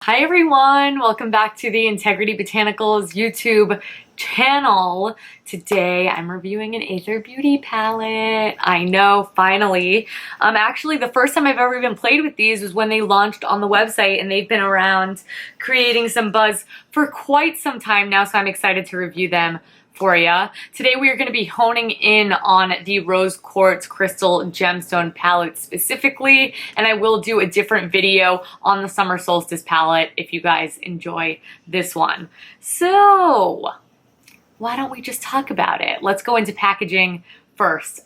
Hi everyone, welcome back to the Integrity Botanicals YouTube channel. Today I'm reviewing an Aether Beauty palette. I know, finally. Actually the first time I've ever even played with these was when they launched on the website, and they've been around creating some buzz for quite some time now, so I'm excited to review them for ya. Today we are going to be honing in on the Rose Quartz Crystal Gemstone palette specifically, and I will do a different video on the Summer Solstice palette if you guys enjoy this one. So why don't we just talk about it? Let's go into packaging first.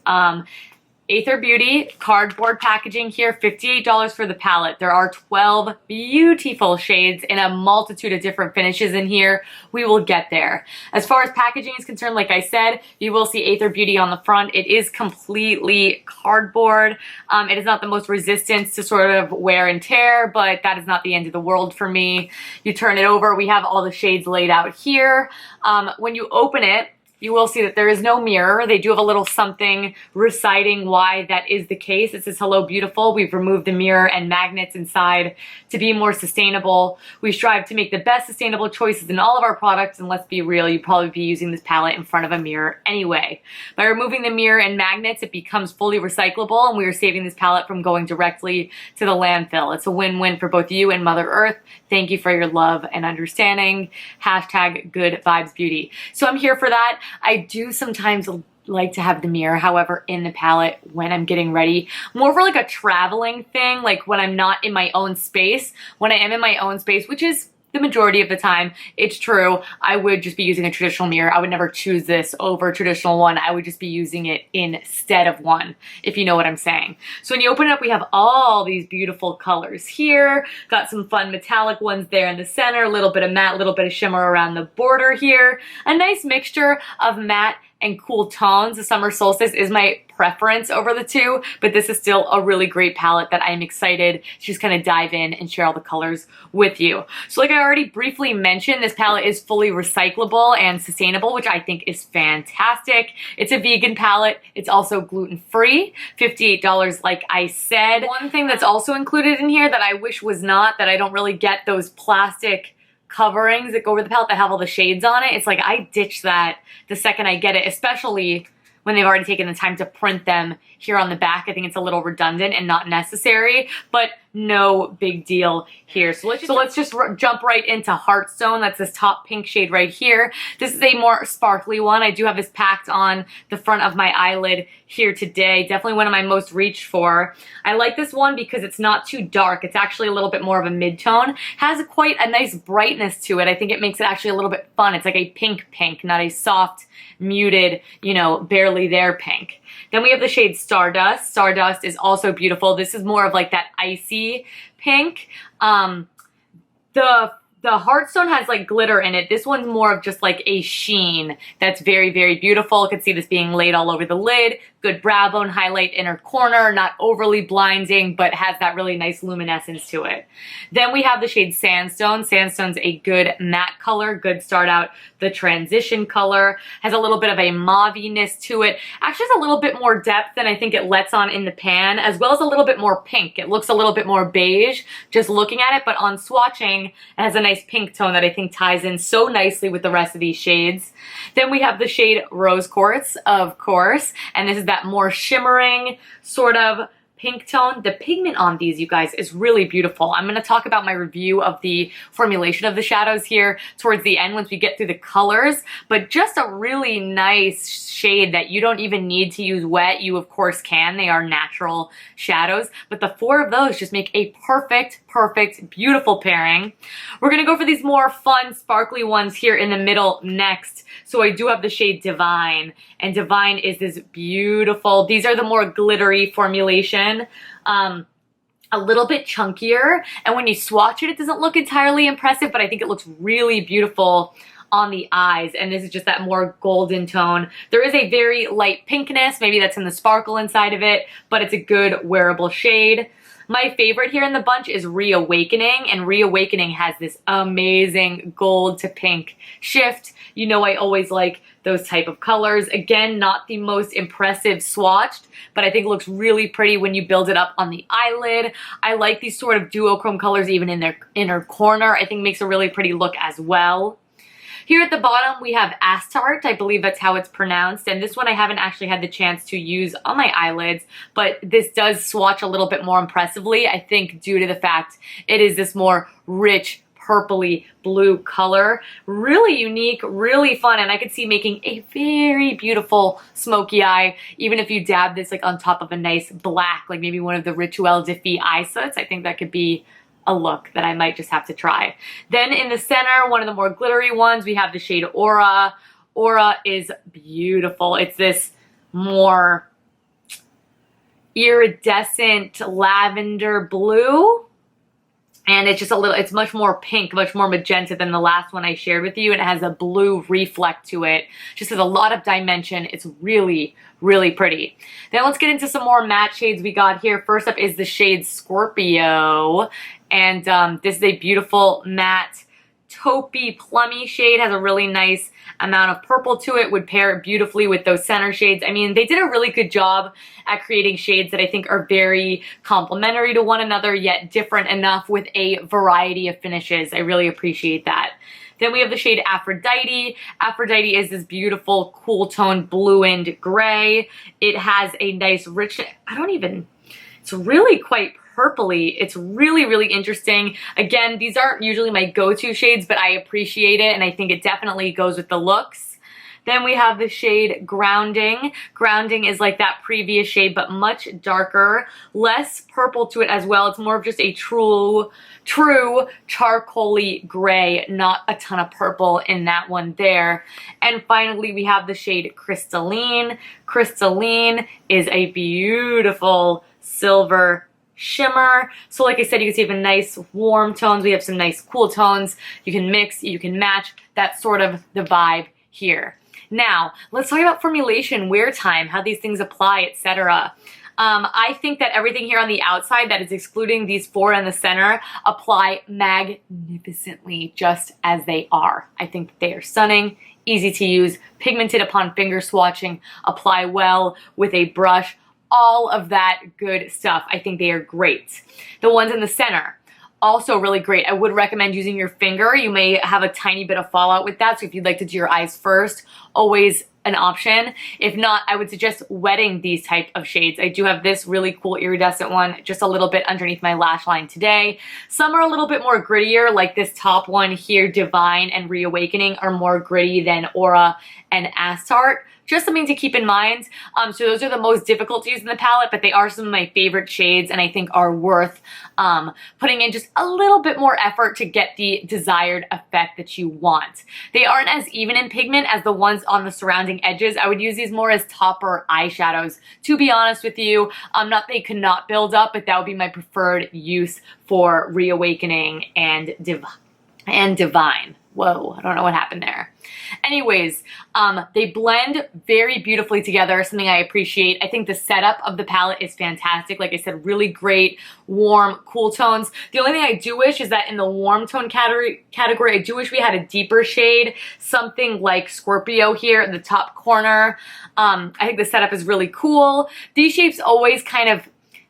Aether Beauty cardboard packaging here, $58 for the palette. There are 12 beautiful shades in a multitude of different finishes in here. We will get there. As far as packaging is concerned, like I said, you will see Aether Beauty on the front. It is completely cardboard. It is not the most resistant to sort of wear and tear, but that is not the end of the world for me. You turn it over, we have all the shades laid out here. When you open it, you will see that there is no mirror. They do have a little something reciting why that is the case. It says, "Hello, beautiful." We've removed the mirror and magnets inside to be more sustainable. We strive to make the best sustainable choices in all of our products, and let's be real, you'd probably be using this palette in front of a mirror anyway. By removing the mirror and magnets, it becomes fully recyclable, and we are saving this palette from going directly to the landfill. It's a win-win for both you and Mother Earth. Thank you for your love and understanding. Hashtag good vibes beauty. So I'm here for that. I do sometimes like to have the mirror, however, in the palette when I'm getting ready. More for like a traveling thing, like when I'm not in my own space. When I am in my own space, which is the majority of the time, it's true, I would just be using a traditional mirror. I would never choose this over a traditional one. I would just be using it instead of one, if you know what I'm saying. So when you open it up, we have all these beautiful colors here. Got some fun metallic ones there in the center, a little bit of matte, a little bit of shimmer around the border here. A nice mixture of matte and cool tones. The Summer Solstice is my preference over the two, but this is still a really great palette that I'm excited to just kind of dive in and share all the colors with you. So like I already briefly mentioned, this palette is fully recyclable and sustainable, which I think is fantastic. It's a vegan palette. It's also gluten-free, $58 like I said. One thing that's also included in here that I wish was not, that I don't really get, those plastic coverings that go over the palette that have all the shades on it. It's like I ditch that the second I get it, especially when they've already taken the time to print them here on the back. I think it's a little redundant and not necessary, but no big deal here. So let's just jump right into Heartstone. That's this top pink shade right here. This is a more sparkly one. I do have this packed on the front of my eyelid here today. Definitely one of my most reached for. I like this one because it's not too dark. It's actually a little bit more of a mid-tone. Has quite a nice brightness to it. I think it makes it actually a little bit fun. It's like a pink pink, not a soft, muted, you know, barely there pink. Then we have the shade Stardust. Stardust is also beautiful. This is more of like that icy pink. The Heartstone has like glitter in it. This one's more of just like a sheen that's very, very beautiful. You can see this being laid all over the lid. Good brow bone highlight inner corner, not overly blinding, but has that really nice luminescence to it. Then we have the shade Sandstone. Sandstone's a good matte color, good start out the transition color. Has a little bit of a mauviness to it. Actually has a little bit more depth than I think it lets on in the pan, as well as a little bit more pink. It looks a little bit more beige just looking at it, but on swatching, it has a nice pink tone that I think ties in so nicely with the rest of these shades. Then we have the shade Rose Quartz, of course, and this is that more shimmering sort of pink tone. The pigment on these, you guys, is really beautiful. I'm going to talk about my review of the formulation of the shadows here towards the end once we get through the colors, but just a really nice shade that you don't even need to use wet. You of course can. They are natural shadows, but the four of those just make a perfect, beautiful pairing. We're going to go for these more fun, sparkly ones here in the middle next. So I do have the shade Divine, and Divine is this beautiful, these are the more glittery formulation. A little bit chunkier, and when you swatch it, it doesn't look entirely impressive, but I think it looks really beautiful on the eyes, and this is just that more golden tone. There is a very light pinkness, maybe that's in the sparkle inside of it, but it's a good wearable shade. My favorite here in the bunch is Reawakening, and Reawakening has this amazing gold to pink shift. You know I always like those type of colors. Again, not the most impressive swatched, but I think it looks really pretty when you build it up on the eyelid. I like these sort of duochrome colors even in their inner corner. I think makes a really pretty look as well. Here at the bottom, we have Stearate. I believe that's how it's pronounced. And this one I haven't actually had the chance to use on my eyelids, but this does swatch a little bit more impressively, I think due to the fact it is this more rich, purpley blue color. Really unique, really fun, and I could see making a very beautiful smoky eye, even if you dab this like on top of a nice black, like maybe one of the Rituel de Fille eye sets. I think that could be a look that I might just have to try. Then in the center, one of the more glittery ones, we have the shade Aura. Aura is beautiful. It's this more iridescent lavender blue. And it's just a little, it's much more pink, much more magenta than the last one I shared with you. And it has a blue reflect to it. Just has a lot of dimension. It's really, really pretty. Then let's get into some more matte shades we got here. First up is the shade Scorpio. And this is a beautiful matte taupey plummy shade. Has a really nice amount of purple to it. Would pair it beautifully with those center shades. I mean, they did a really good job at creating shades that I think are very complementary to one another, yet different enough with a variety of finishes. I really appreciate that. Then we have the shade Aphrodite. Aphrodite is this beautiful cool toned blue and gray. It has a nice rich, it's really quite purpley. It's really, really interesting. Again, these aren't usually my go-to shades, but I appreciate it, and I think it definitely goes with the looks. Then we have the shade Grounding. Grounding is like that previous shade, but much darker, less purple to it as well. It's more of just a true charcoaly gray, not a ton of purple in that one there. And finally, we have the shade Crystalline. Crystalline is a beautiful silver shimmer. So like I said, you can see we have nice warm tones. We have some nice cool tones. You can mix, you can match. That's sort of the vibe here. Now, let's talk about formulation, wear time, how these things apply, etc. I think that everything here on the outside, that is excluding these four in the center, apply magnificently just as they are. I think they are stunning, easy to use, pigmented upon finger swatching, apply well with a brush, all of that good stuff. I think they are great. The ones in the center, also really great. I would recommend using your finger. You may have a tiny bit of fallout with that, so if you'd like to do your eyes first, always an option. If not, I would suggest wetting these type of shades. I do have this really cool iridescent one just a little bit underneath my lash line today. Some are a little bit more grittier, like this top one here, Divine and Reawakening, are more gritty than Aura and Stearate. Just something to keep in mind. So those are the most difficult to use in the palette, but they are some of my favorite shades and I think are worth putting in just a little bit more effort to get the desired effect that you want. They aren't as even in pigment as the ones on the surrounding edges. I would use these more as topper eyeshadows, to be honest with you. Not they could not build up, but that would be my preferred use for Reawakening and Divine. Whoa, I don't know what happened there. Anyways, they blend very beautifully together, something I appreciate. I think the setup of the palette is fantastic. Like I said, really great, warm, cool tones. The only thing I do wish is that in the warm tone category, I do wish we had a deeper shade, something like Scorpio here in the top corner. I think the setup is really cool. These shapes always kind of,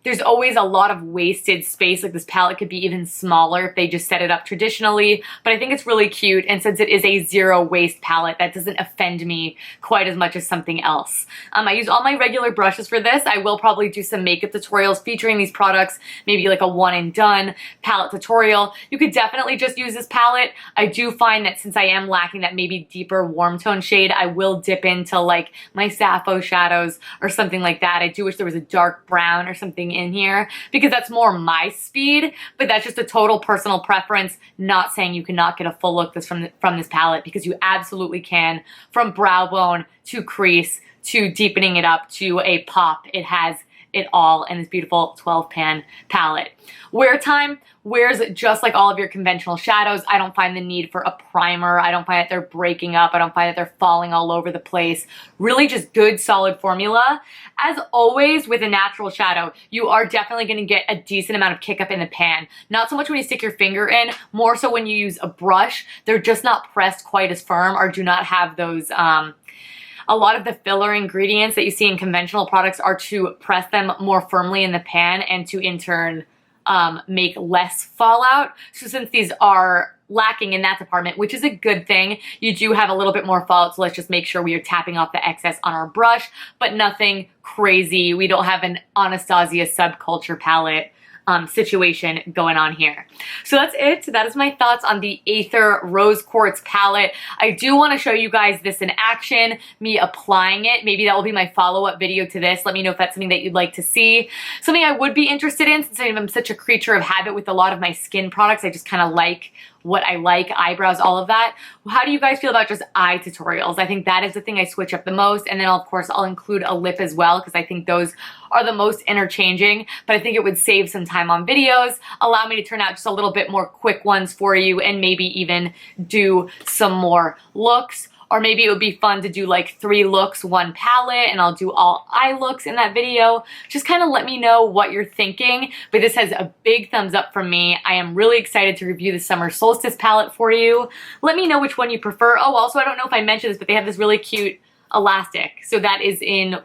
there's always a lot of wasted space. Like this palette could be even smaller if they just set it up traditionally, but I think it's really cute. And since it is a zero waste palette, that doesn't offend me quite as much as something else. I use all my regular brushes for this. I will probably do some makeup tutorials featuring these products, maybe like a one and done palette tutorial. You could definitely just use this palette. I do find that since I am lacking that maybe deeper warm tone shade, I will dip into like my Sappho shadows or something like that. I do wish there was a dark brown or something in here because that's more my speed, but that's just a total personal preference. Not saying you cannot get a full look from this palette, because you absolutely can, from brow bone to crease to deepening it up to a pop. It has it all in this beautiful 12 pan palette. Wear time, wears just like all of your conventional shadows. I don't find the need for a primer. I don't find that they're breaking up. I don't find that they're falling all over the place. Really just good, solid formula. As always with a natural shadow, you are definitely going to get a decent amount of kick up in the pan. Not so much when you stick your finger in, more so when you use a brush. They're just not pressed quite as firm or do not have those, a lot of the filler ingredients that you see in conventional products are to press them more firmly in the pan and to in turn make less fallout. So since these are lacking in that department, which is a good thing, you do have a little bit more fallout, so let's just make sure we are tapping off the excess on our brush, but nothing crazy. We don't have an Anastasia subculture palette situation going on here. So that's it. That is my thoughts on the Aether Rose Quartz Palette. I do want to show you guys this in action, me applying it. Maybe that will be my follow-up video to this. Let me know if that's something that you'd like to see. Something I would be interested in, since I'm such a creature of habit with a lot of my skin products. I just kind of like what I like, eyebrows, all of that. How do you guys feel about just eye tutorials? I think that is the thing I switch up the most. And then of course I'll include a lip as well, because I think those are the most interchanging, but I think it would save some time on videos, allow me to turn out just a little bit more quick ones for you, and maybe even do some more looks. Or maybe it would be fun to do like 3 looks, 1 palette, and I'll do all eye looks in that video. Just kind of let me know what you're thinking. But this has a big thumbs up from me. I am really excited to review the Summer Solstice palette for you. Let me know which one you prefer. Oh, also, I don't know if I mentioned this, but they have this really cute elastic. So that is in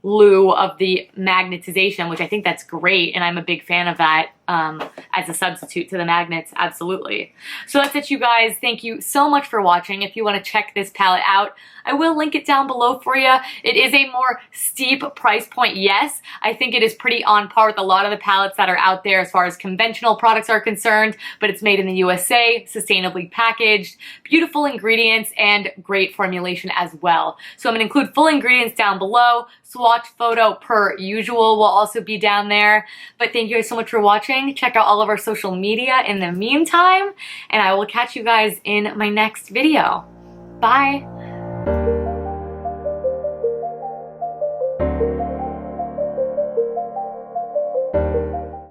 lieu of the magnetization, which I think that's great, and I'm a big fan of that as a substitute to the magnets, absolutely. So that's it, you guys. Thank you so much for watching. If you want to check this palette out, I will link it down below for you. It is a more steep price point, yes. I think it is pretty on par with a lot of the palettes that are out there as far as conventional products are concerned, but it's made in the USA, sustainably packaged, beautiful ingredients, and great formulation as well. So I'm going to include full ingredients down below. Swatch photo per usual will also be down there. But thank you guys so much for watching. Check out all of our social media in the meantime, and I will catch you guys in my next video. Bye.